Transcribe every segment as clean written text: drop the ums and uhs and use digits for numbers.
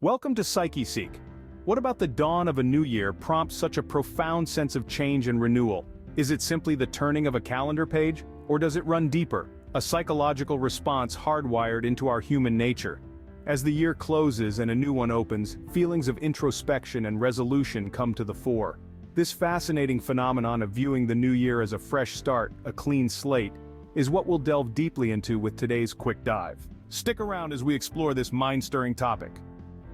Welcome to PsycheSeek. What about the dawn of a new year prompts such a profound sense of change and renewal? Is it simply the turning of a calendar page, or does it run deeper, a psychological response hardwired into our human nature? As the year closes and a new one opens, feelings of introspection and resolution come to the fore. This fascinating phenomenon of viewing the new year as a fresh start, a clean slate, is what we'll delve deeply into with today's quick dive. Stick around as we explore this mind-stirring topic.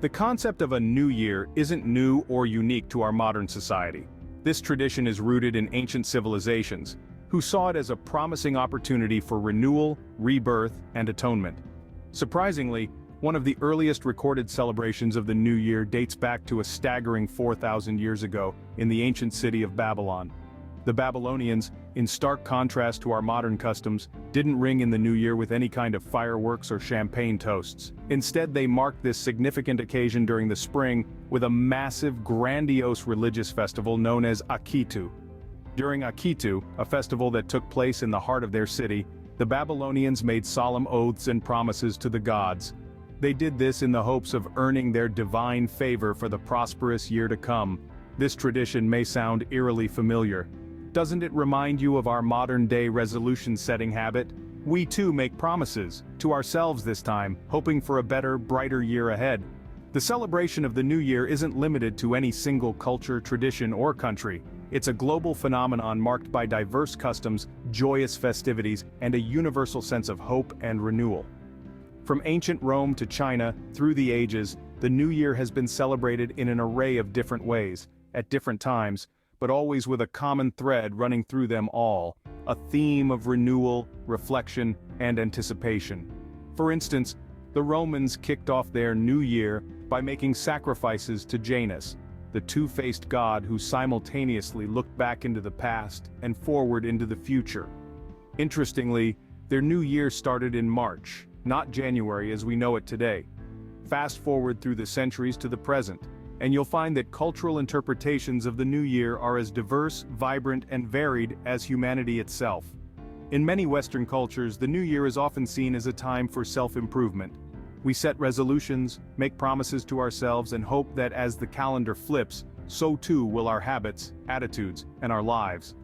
The concept of a new year isn't new or unique to our modern society. This tradition is rooted in ancient civilizations, who saw it as a promising opportunity for renewal, rebirth, and atonement. Surprisingly, one of the earliest recorded celebrations of the new year dates back to a staggering 4,000 years ago in the ancient city of Babylon. The Babylonians, in stark contrast to our modern customs, didn't ring in the new year with any kind of fireworks or champagne toasts. Instead, they marked this significant occasion during the spring with a massive, grandiose religious festival known as Akitu. During Akitu, a festival that took place in the heart of their city, the Babylonians made solemn oaths and promises to the gods. They did this in the hopes of earning their divine favor for the prosperous year to come. This tradition may sound eerily familiar. Doesn't it remind you of our modern-day resolution-setting habit? We too make promises, to ourselves this time, hoping for a better, brighter year ahead. The celebration of the new year isn't limited to any single culture, tradition, or country. It's a global phenomenon marked by diverse customs, joyous festivities, and a universal sense of hope and renewal. From ancient Rome to China, through the ages, the new year has been celebrated in an array of different ways, at different times, but always with a common thread running through them all, a theme of renewal, reflection, and anticipation. For instance, the Romans kicked off their new year by making sacrifices to Janus, the two-faced god who simultaneously looked back into the past and forward into the future. Interestingly, their new year started in March, not January as we know it today. Fast forward through the centuries to the present, and you'll find that cultural interpretations of the new year are as diverse, vibrant, and varied as humanity itself. In many Western cultures, the new year is often seen as a time for self-improvement. We set resolutions, make promises to ourselves, and hope that as the calendar flips, so too will our habits, attitudes, and our lives.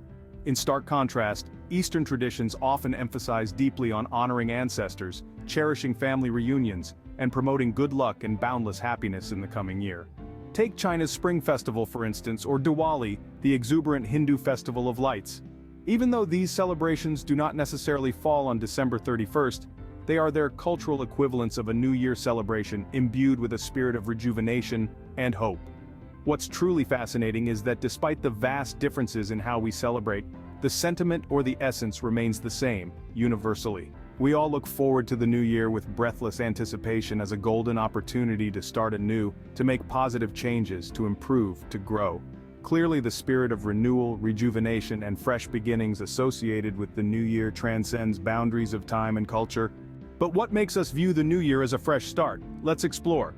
In stark contrast, Eastern traditions often emphasize deeply on honoring ancestors, cherishing family reunions, and promoting good luck and boundless happiness in the coming year. Take China's Spring Festival for instance, or Diwali, the exuberant Hindu festival of lights. Even though these celebrations do not necessarily fall on December 31st, they are their cultural equivalents of a New Year celebration imbued with a spirit of rejuvenation and hope. What's truly fascinating is that despite the vast differences in how we celebrate, the sentiment or the essence remains the same, universally. We all look forward to the new year with breathless anticipation as a golden opportunity to start anew, to make positive changes, to improve, to grow. Clearly the spirit of renewal, rejuvenation, and fresh beginnings associated with the new year transcends boundaries of time and culture. But what makes us view the new year as a fresh start? Let's explore.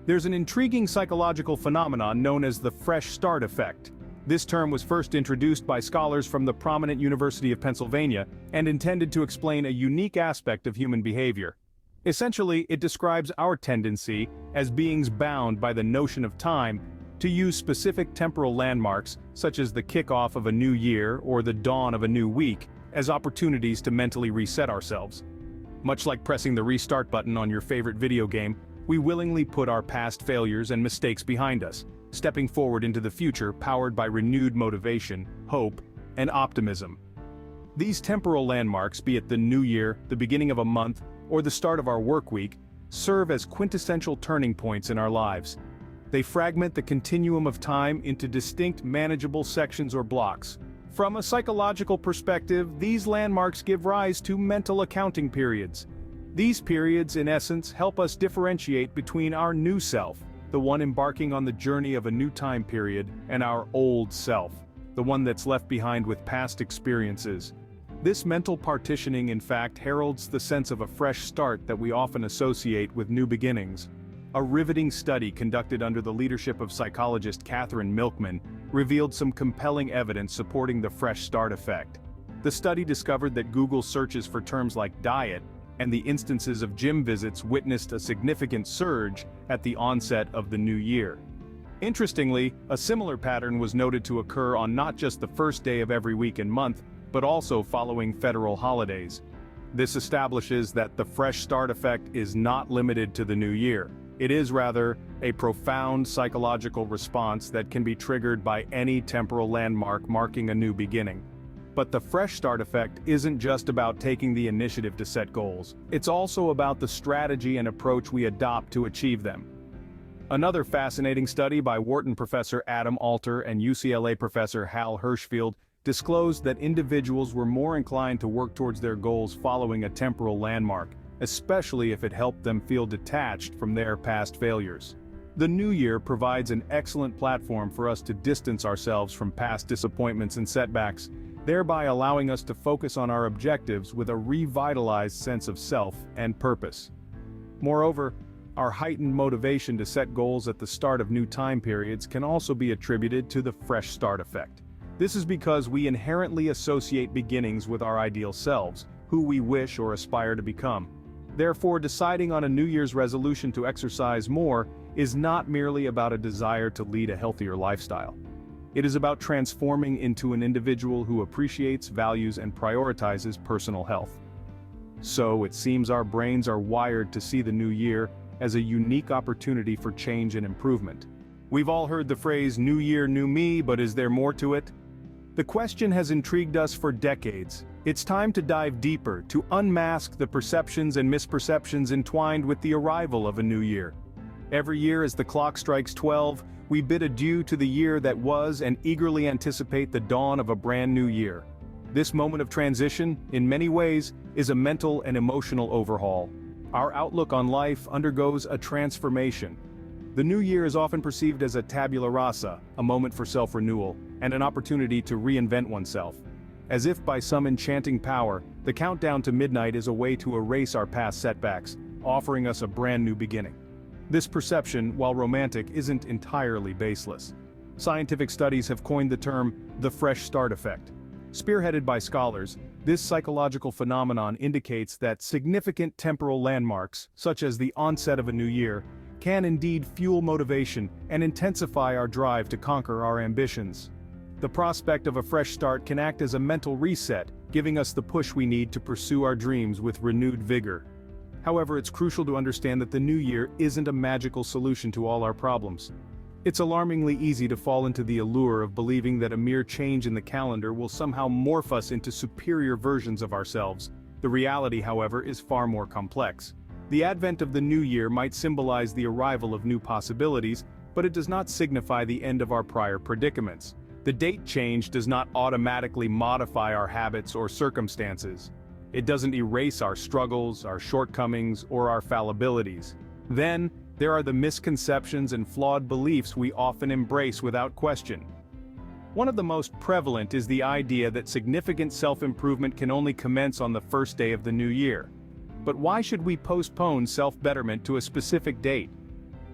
There's an intriguing psychological phenomenon known as the fresh start effect. This term was first introduced by scholars from the prominent University of Pennsylvania and intended to explain a unique aspect of human behavior. Essentially, it describes our tendency, as beings bound by the notion of time, to use specific temporal landmarks, such as the kickoff of a new year or the dawn of a new week, as opportunities to mentally reset ourselves. Much like pressing the restart button on your favorite video game, we willingly put our past failures and mistakes behind us, stepping forward into the future powered by renewed motivation, hope, and optimism. These temporal landmarks, be it the new year, the beginning of a month, or the start of our work week, serve as quintessential turning points in our lives. They fragment the continuum of time into distinct manageable sections or blocks. From a psychological perspective, these landmarks give rise to mental accounting periods. These periods, in essence, help us differentiate between our new self, the one embarking on the journey of a new time period, and our old self, the one that's left behind with past experiences. This mental partitioning in fact heralds the sense of a fresh start that we often associate with new beginnings. A riveting study conducted under the leadership of psychologist Catherine Milkman revealed some compelling evidence supporting the fresh start effect. The study discovered that Google searches for terms like diet, and the instances of gym visits witnessed a significant surge at the onset of the new year. Interestingly, a similar pattern was noted to occur on not just the first day of every week and month, but also following federal holidays. This establishes that the fresh start effect is not limited to the new year. It is rather a profound psychological response that can be triggered by any temporal landmark marking a new beginning. But the fresh start effect isn't just about taking the initiative to set goals. It's also about the strategy and approach we adopt to achieve them. Another fascinating study by Wharton professor Adam Alter and UCLA professor Hal Hirschfield disclosed that individuals were more inclined to work towards their goals following a temporal landmark, especially if it helped them feel detached from their past failures. The new year provides an excellent platform for us to distance ourselves from past disappointments and setbacks, thereby allowing us to focus on our objectives with a revitalized sense of self and purpose. Moreover, our heightened motivation to set goals at the start of new time periods can also be attributed to the fresh start effect. This is because we inherently associate beginnings with our ideal selves, who we wish or aspire to become. Therefore, deciding on a New Year's resolution to exercise more is not merely about a desire to lead a healthier lifestyle. It is about transforming into an individual who appreciates, values, and prioritizes personal health. So, it seems our brains are wired to see the new year as a unique opportunity for change and improvement. We've all heard the phrase, "New Year, New Me," but is there more to it? The question has intrigued us for decades. It's time to dive deeper, to unmask the perceptions and misperceptions entwined with the arrival of a new year. Every year as the clock strikes 12, we bid adieu to the year that was and eagerly anticipate the dawn of a brand new year. This moment of transition, in many ways, is a mental and emotional overhaul. Our outlook on life undergoes a transformation. The new year is often perceived as a tabula rasa, a moment for self-renewal, and an opportunity to reinvent oneself. As if by some enchanting power, the countdown to midnight is a way to erase our past setbacks, offering us a brand new beginning. This perception, while romantic, isn't entirely baseless. Scientific studies have coined the term, the fresh start effect. Spearheaded by scholars, this psychological phenomenon indicates that significant temporal landmarks, such as the onset of a new year, can indeed fuel motivation and intensify our drive to conquer our ambitions. The prospect of a fresh start can act as a mental reset, giving us the push we need to pursue our dreams with renewed vigor. However, it's crucial to understand that the new year isn't a magical solution to all our problems. It's alarmingly easy to fall into the allure of believing that a mere change in the calendar will somehow morph us into superior versions of ourselves. The reality, however, is far more complex. The advent of the new year might symbolize the arrival of new possibilities, but it does not signify the end of our prior predicaments. The date change does not automatically modify our habits or circumstances. It doesn't erase our struggles, our shortcomings, or our fallibilities. Then, there are the misconceptions and flawed beliefs we often embrace without question. One of the most prevalent is the idea that significant self-improvement can only commence on the first day of the new year. But why should we postpone self-betterment to a specific date?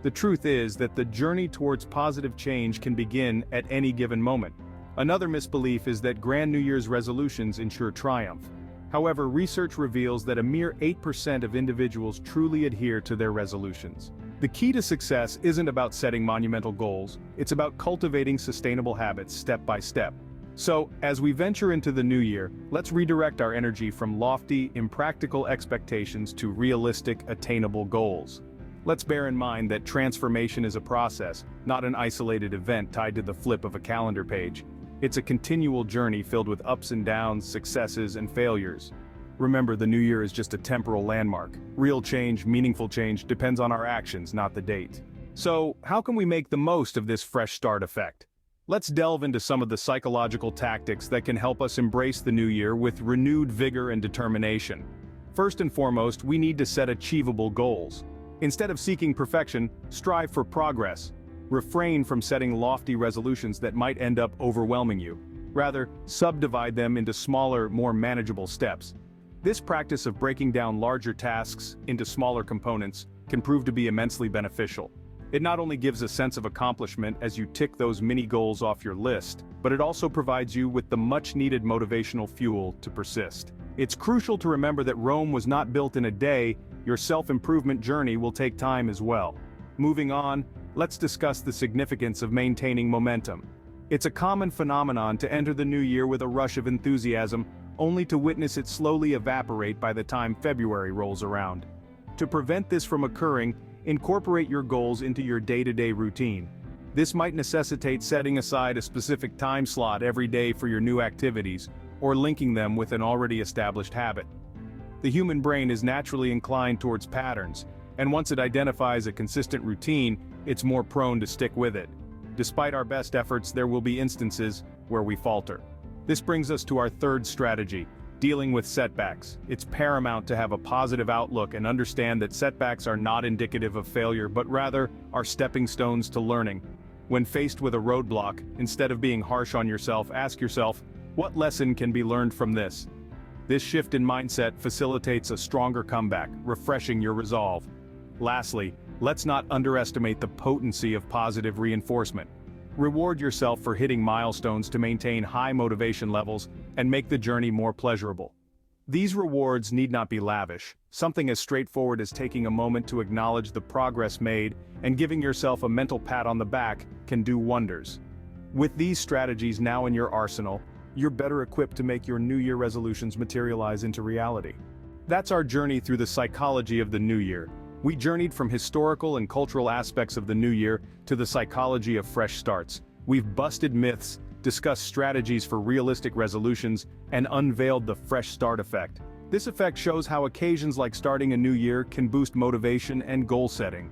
The truth is that the journey towards positive change can begin at any given moment. Another misbelief is that grand New Year's resolutions ensure triumph. However, research reveals that a mere 8% of individuals truly adhere to their resolutions. The key to success isn't about setting monumental goals, it's about cultivating sustainable habits step by step. So, as we venture into the new year, let's redirect our energy from lofty, impractical expectations to realistic, attainable goals. Let's bear in mind that transformation is a process, not an isolated event tied to the flip of a calendar page. It's a continual journey filled with ups and downs, successes, and failures. Remember, the new year is just a temporal landmark. Real change, meaningful change, depends on our actions, not the date. So, how can we make the most of this fresh start effect? Let's delve into some of the psychological tactics that can help us embrace the new year with renewed vigor and determination. First and foremost, we need to set achievable goals. Instead of seeking perfection, strive for progress. Refrain from setting lofty resolutions that might end up overwhelming you. Rather, subdivide them into smaller, more manageable steps. This practice of breaking down larger tasks into smaller components can prove to be immensely beneficial. It not only gives a sense of accomplishment as you tick those mini goals off your list, but it also provides you with the much-needed motivational fuel to persist. It's crucial to remember that Rome was not built in a day. Your self-improvement journey will take time as well. Moving on, let's discuss the significance of maintaining momentum. It's a common phenomenon to enter the new year with a rush of enthusiasm, only to witness it slowly evaporate by the time February rolls around. To prevent this from occurring, incorporate your goals into your day-to-day routine. This might necessitate setting aside a specific time slot every day for your new activities, or linking them with an already established habit. The human brain is naturally inclined towards patterns, and once it identifies a consistent routine, it's more prone to stick with it. Despite our best efforts, there will be instances where we falter. This brings us to our third strategy, dealing with setbacks. It's paramount to have a positive outlook and understand that setbacks are not indicative of failure but rather are stepping stones to learning. When faced with a roadblock, instead of being harsh on yourself, ask yourself, what lesson can be learned from this? This shift in mindset facilitates a stronger comeback, refreshing your resolve. Lastly, let's not underestimate the potency of positive reinforcement. Reward yourself for hitting milestones to maintain high motivation levels and make the journey more pleasurable. These rewards need not be lavish. Something as straightforward as taking a moment to acknowledge the progress made and giving yourself a mental pat on the back can do wonders. With these strategies now in your arsenal, you're better equipped to make your New Year resolutions materialize into reality. That's our journey through the psychology of the New Year. We journeyed from historical and cultural aspects of the New Year to the psychology of fresh starts. We've busted myths, discussed strategies for realistic resolutions, and unveiled the fresh start effect. This effect shows how occasions like starting a new year can boost motivation and goal setting.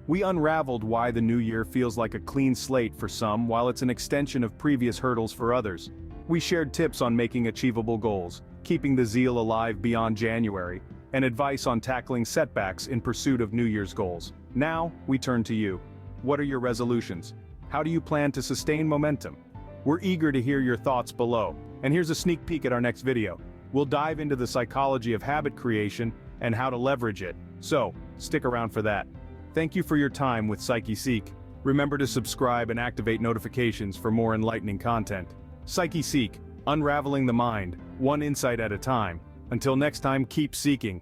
We unraveled why the new year feels like a clean slate for some while it's an extension of previous hurdles for others. We shared tips on making achievable goals, keeping the zeal alive beyond January, and advice on tackling setbacks in pursuit of New Year's goals. Now, we turn to you. What are your resolutions? How do you plan to sustain momentum? We're eager to hear your thoughts below, and here's a sneak peek at our next video. We'll dive into the psychology of habit creation and how to leverage it, so stick around for that. Thank you for your time with PsycheSeek. Remember to subscribe and activate notifications for more enlightening content. PsycheSeek, unraveling the mind, one insight at a time. Until next time, keep seeking.